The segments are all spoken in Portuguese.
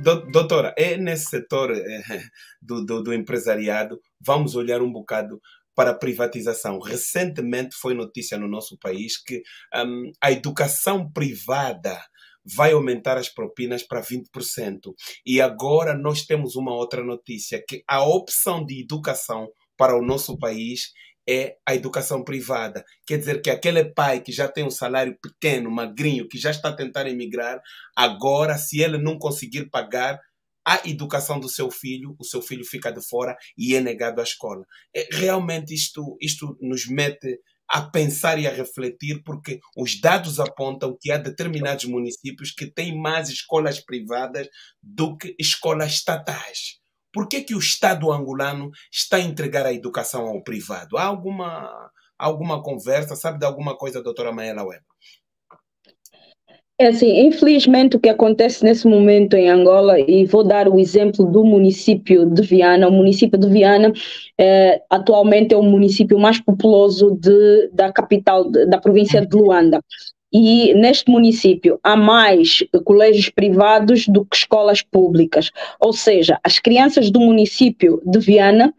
Doutora, é nesse setor do empresariado, vamos olhar um bocado para a privatização. Recentemente foi notícia no nosso país que a educação privada vai aumentar as propinas para 20%. E agora nós temos uma outra notícia, que a opção de educação para o nosso país é a educação privada. Quer dizer que aquele pai que já tem um salário pequeno, magrinho, que já está a tentar emigrar, agora, se ele não conseguir pagar a educação do seu filho, o seu filho fica de fora e é negado à escola. Realmente isto nos mete a pensar e a refletir, porque os dados apontam que há determinados municípios que têm mais escolas privadas do que escolas estatais. Por que o Estado angolano está a entregar a educação ao privado? Há alguma conversa? Sabe de alguma coisa, doutora Maela Web? É assim, infelizmente o que acontece nesse momento em Angola, e vou dar o exemplo do município de Viana. O município de Viana atualmente é o município mais populoso da capital, da província de Luanda. E neste município há mais colégios privados do que escolas públicas. Ou seja, as crianças do município de Viana,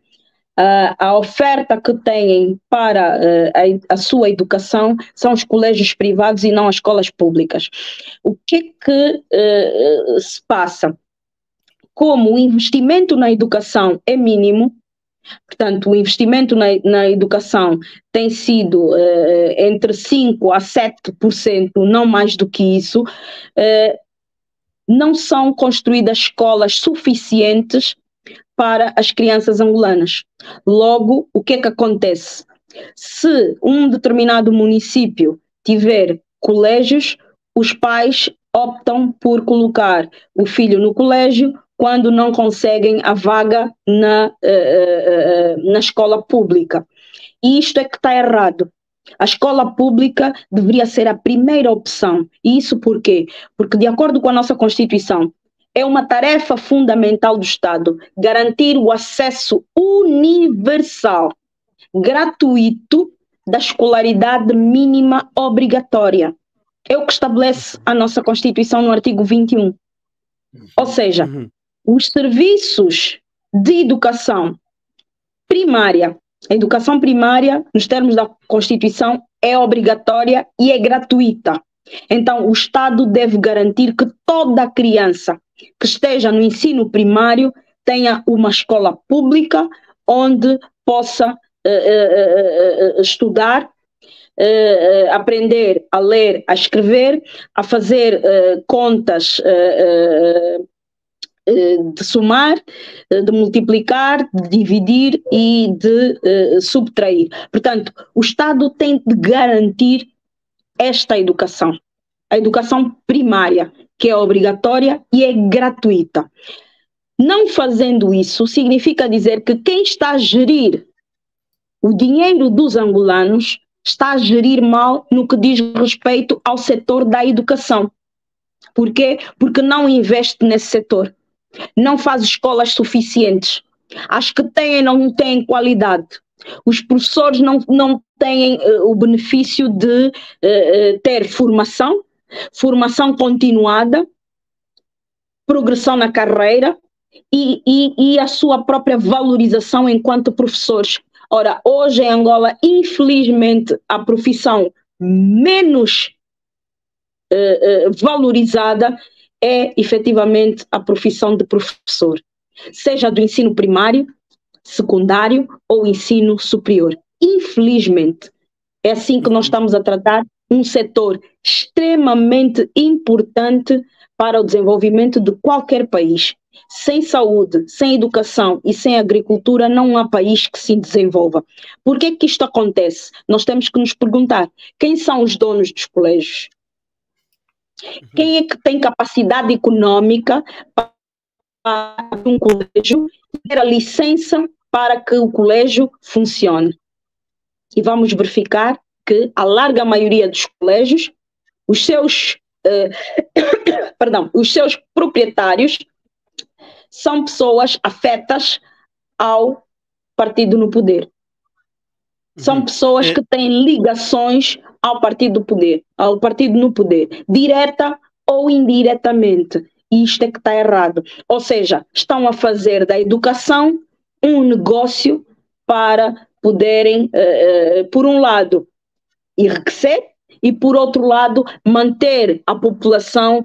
a oferta que têm para a sua educação são os colégios privados e não as escolas públicas. O que se passa? Como o investimento na educação é mínimo, portanto, o investimento na educação tem sido entre 5% a 7%, não mais do que isso, não são construídas escolas suficientes para as crianças angolanas. Logo, o que acontece? Se um determinado município tiver colégios, os pais optam por colocar o filho no colégio quando não conseguem a vaga na escola pública. E isto é que está errado. A escola pública deveria ser a primeira opção. E isso por quê? Porque, de acordo com a nossa Constituição, é uma tarefa fundamental do Estado garantir o acesso universal, gratuito, da escolaridade mínima obrigatória. É o que estabelece a nossa Constituição no artigo 21. Ou seja, os serviços de educação primária, a educação primária, nos termos da Constituição, é obrigatória e é gratuita. Então, o Estado deve garantir que toda criança que esteja no ensino primário tenha uma escola pública onde possa estudar, aprender a ler, a escrever, a fazer contas de somar, de multiplicar, de dividir e de subtrair. Portanto, o Estado tem de garantir esta educação, a educação primária, que é obrigatória e é gratuita. Não fazendo isso, significa dizer que quem está a gerir o dinheiro dos angolanos está a gerir mal no que diz respeito ao setor da educação. Por quê? Porque não investe nesse setor. Não faz escolas suficientes. As que têm não têm qualidade. Os professores não têm o benefício de ter formação continuada, progressão na carreira e a sua própria valorização enquanto professores. Ora, hoje em Angola, infelizmente, a profissão menos valorizada é efetivamente a profissão de professor, seja do ensino primário, secundário ou ensino superior. Infelizmente, é assim que nós estamos a tratar um setor extremamente importante para o desenvolvimento de qualquer país. Sem saúde, sem educação e sem agricultura não há país que se desenvolva. Por que que isto acontece? Nós temos que nos perguntar: quem são os donos dos colégios? Quem é que tem capacidade econômica para um colégio ter a licença para que o colégio funcione? E vamos verificar que a larga maioria dos colégios, os seus proprietários são pessoas afetas ao partido no poder. São pessoas que têm ligações ao partido no poder, direta ou indiretamente. isto é que está errado. Ou seja, estão a fazer da educação um negócio para poderem, por um lado, enriquecer e, por outro lado, manter a população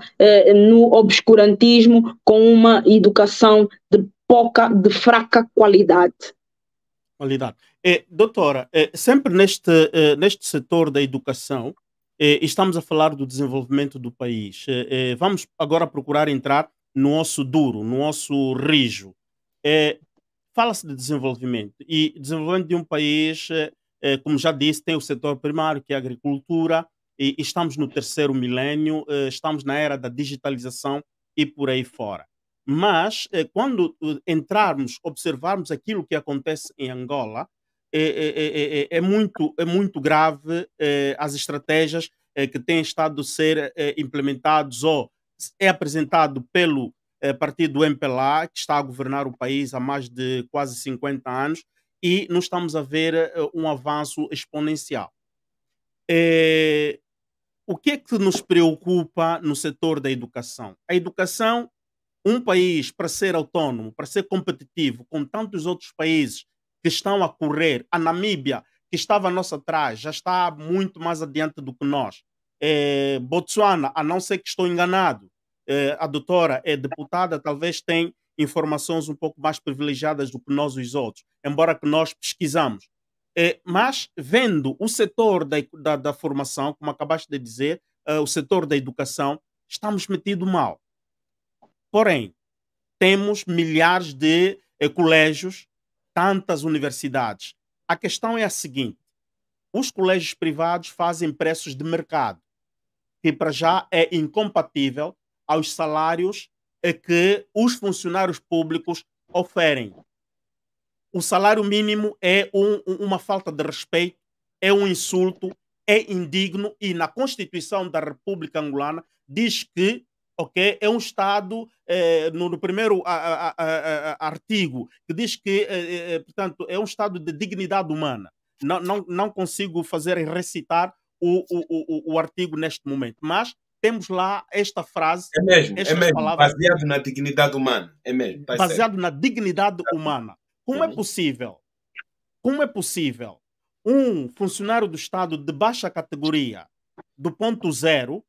no obscurantismo com uma educação de fraca qualidade. Doutora, sempre neste setor da educação, estamos a falar do desenvolvimento do país. Vamos agora procurar entrar no osso duro, no osso rijo. Fala-se de desenvolvimento. E desenvolvimento de um país, como já disse, tem o setor primário, que é a agricultura, e estamos no terceiro milénio, estamos na era da digitalização e por aí fora. Mas, quando entrarmos, observarmos aquilo que acontece em Angola, é muito grave as estratégias que têm estado a ser implementados ou é apresentado pelo partido MPLA, que está a governar o país há mais de quase 50 anos, e não estamos a ver um avanço exponencial. O que é que nos preocupa no setor da educação? A educação, um país, para ser autônomo, para ser competitivo com tantos outros países que estão a correr, a Namíbia, que estava a nossa atrás, já está muito mais adiante do que nós. Botsuana, a não ser que estou enganado, a doutora é deputada, talvez tenha informações um pouco mais privilegiadas do que nós os outros, embora que nós pesquisamos. Mas vendo o setor da formação, como acabaste de dizer, o setor da educação, estamos metidos mal. Porém, temos milhares de colégios, tantas universidades. A questão é a seguinte: os colégios privados fazem preços de mercado, que para já é incompatível aos salários que os funcionários públicos oferem. O salário mínimo é uma falta de respeito, é um insulto, é indigno, e na Constituição da República Angolana diz que é um Estado, no primeiro artigo, que diz que, portanto, é um Estado de dignidade humana. Não consigo recitar o artigo neste momento, mas temos lá esta frase. É mesmo, palavras, baseado na dignidade humana. É mesmo, tá baseado certo. na dignidade humana. Como é possível? Como é possível um funcionário do Estado de baixa categoria, do ponto zero,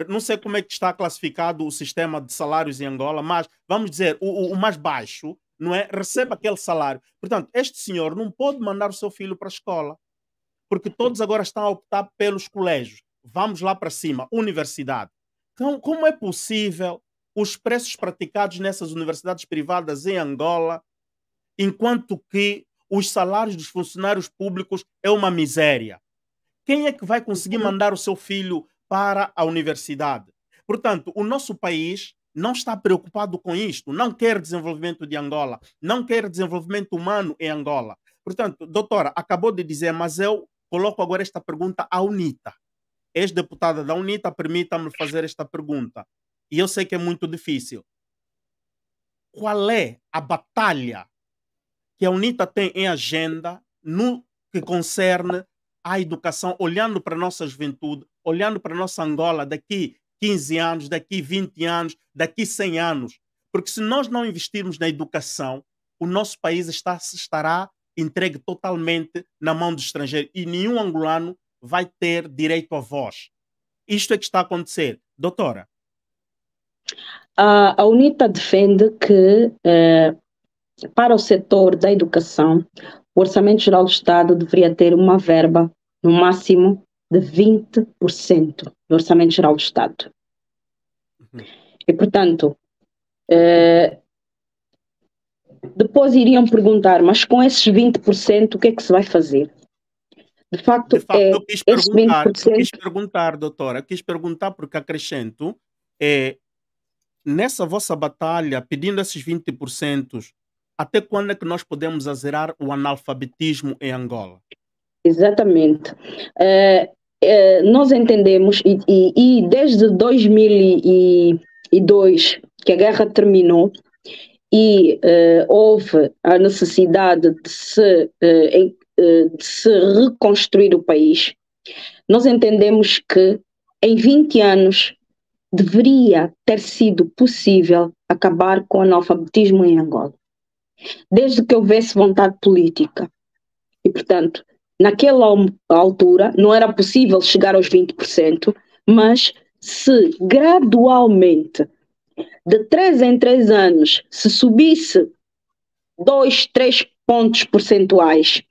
não sei como é que está classificado o sistema de salários em Angola, mas vamos dizer, o mais baixo, não é? Recebe aquele salário. Portanto, este senhor não pode mandar o seu filho para a escola, porque todos agora estão a optar pelos colégios. Vamos lá para cima, universidade. Então, como é possível os preços praticados nessas universidades privadas em Angola, enquanto que os salários dos funcionários públicos é uma miséria? Quem é que vai conseguir mandar o seu filho para a universidade? Portanto, o nosso país não está preocupado com isto, não quer desenvolvimento de Angola, não quer desenvolvimento humano em Angola. Portanto, doutora, acabou de dizer, mas eu coloco agora esta pergunta à UNITA. Ex-deputada da UNITA, permita-me fazer esta pergunta. E eu sei que é muito difícil. Qual é a batalha que a UNITA tem em agenda no que concerne à educação, olhando para a nossa juventude, olhando para a nossa Angola daqui 15 anos, daqui 20 anos, daqui 100 anos? Porque se nós não investirmos na educação, o nosso país estará entregue totalmente na mão do estrangeiro e nenhum angolano vai ter direito à voz. Isto é que está a acontecer. Doutora? A UNITA defende que para o setor da educação, o Orçamento Geral do Estado deveria ter uma verba, no máximo, de 20% do Orçamento Geral do Estado. E, portanto, depois iriam perguntar, mas com esses 20%, o que é que se vai fazer? De facto, eu quis perguntar, doutora, eu quis perguntar porque acrescento, nessa vossa batalha, pedindo esses 20%, até quando é que nós podemos zerar o analfabetismo em Angola? Exatamente. Nós entendemos, e desde 2002, que a guerra terminou, e houve a necessidade de se reconstruir o país, nós entendemos que em 20 anos deveria ter sido possível acabar com o analfabetismo em Angola, desde que houvesse vontade política. E, portanto, naquela altura não era possível chegar aos 20%, mas se gradualmente, de 3 em 3 anos, se subisse 2, 3 pontos percentuais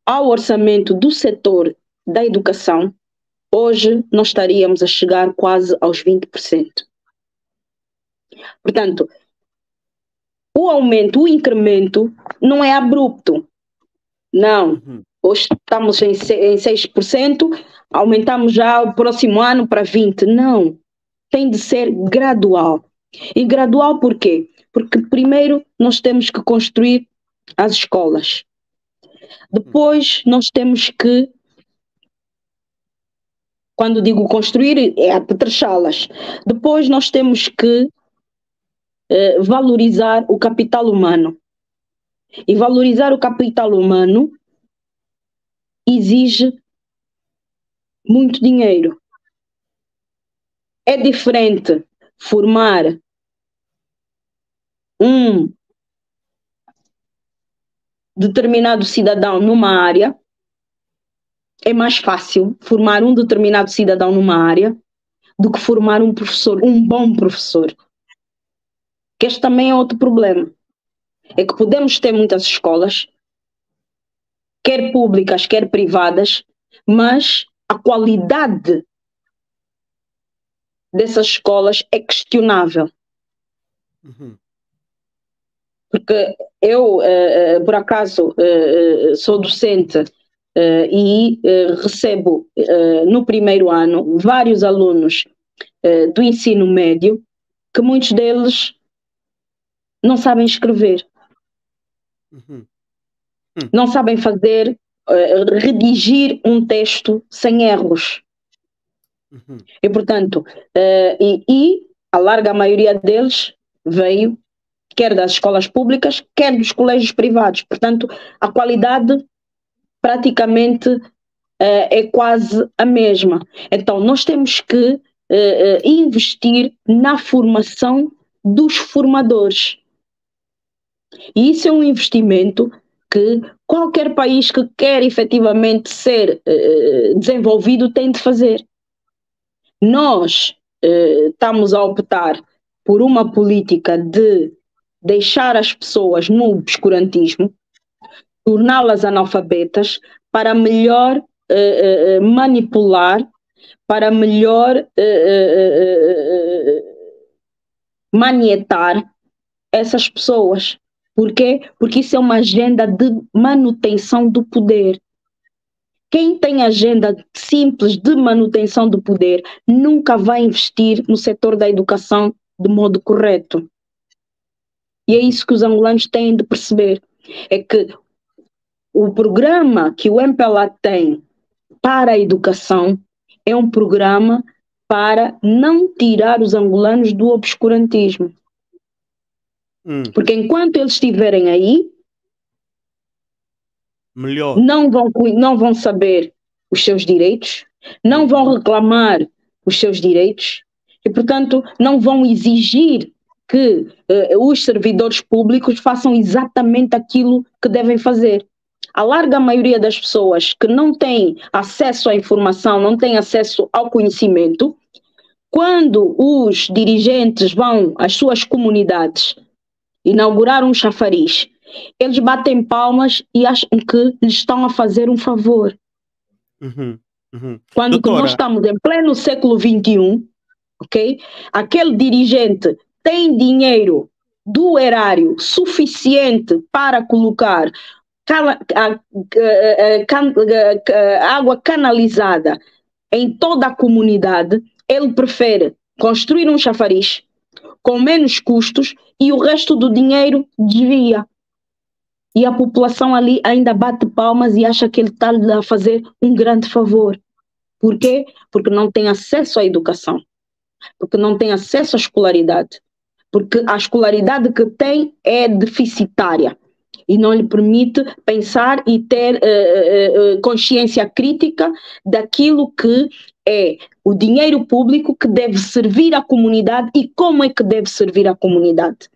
ao orçamento do setor da educação, hoje nós estaríamos a chegar quase aos 20%. Portanto, o aumento, o incremento não é abrupto. Não. Hoje estamos em 6%, aumentamos já o próximo ano para 20%. Não. Tem de ser gradual. E gradual por quê? Porque primeiro nós temos que construir as escolas. Depois nós temos que, quando digo construir, é apetrechá-las. Depois nós temos que valorizar o capital humano. E valorizar o capital humano exige muito dinheiro. É diferente formar um determinado cidadão numa área, é mais fácil formar um determinado cidadão numa área do que formar um professor, um bom professor. Que este também é outro problema. É que podemos ter muitas escolas, quer públicas, quer privadas, mas a qualidade dessas escolas é questionável. Porque eu, por acaso, sou docente e recebo no primeiro ano vários alunos do ensino médio que muitos deles não sabem escrever. Não sabem fazer, redigir um texto sem erros. E, portanto, a larga maioria deles veio quer das escolas públicas, quer dos colégios privados. Portanto, a qualidade praticamente é quase a mesma. Então, nós temos que investir na formação dos formadores. E isso é um investimento que qualquer país que quer efetivamente ser desenvolvido tem de fazer. Nós estamos a optar por uma política de deixar as pessoas no obscurantismo, torná-las analfabetas, para melhor manipular, para melhor manietar essas pessoas. Por quê? Porque isso é uma agenda de manutenção do poder. Quem tem agenda simples de manutenção do poder nunca vai investir no setor da educação de modo correto. E é isso que os angolanos têm de perceber. É que o programa que o MPLA tem para a educação é um programa para não tirar os angolanos do obscurantismo. Porque enquanto eles estiverem aí, melhor, não vão saber os seus direitos, não vão reclamar os seus direitos e, portanto, não vão exigir que os servidores públicos façam exatamente aquilo que devem fazer. A larga maioria das pessoas que não têm acesso à informação, não têm acesso ao conhecimento, quando os dirigentes vão às suas comunidades inaugurar um chafariz, eles batem palmas e acham que lhes estão a fazer um favor. Quando nós estamos em pleno século XXI, ok? Aquele dirigente tem dinheiro do erário suficiente para colocar água canalizada em toda a comunidade, ele prefere construir um chafariz com menos custos e o resto do dinheiro desvia. E a população ali ainda bate palmas e acha que ele está a fazer um grande favor. Por quê? Porque não tem acesso à educação. Porque não tem acesso à escolaridade. Porque a escolaridade que tem é deficitária e não lhe permite pensar e ter consciência crítica daquilo que É o dinheiro público que deve servir à comunidade e como é que deve servir à comunidade.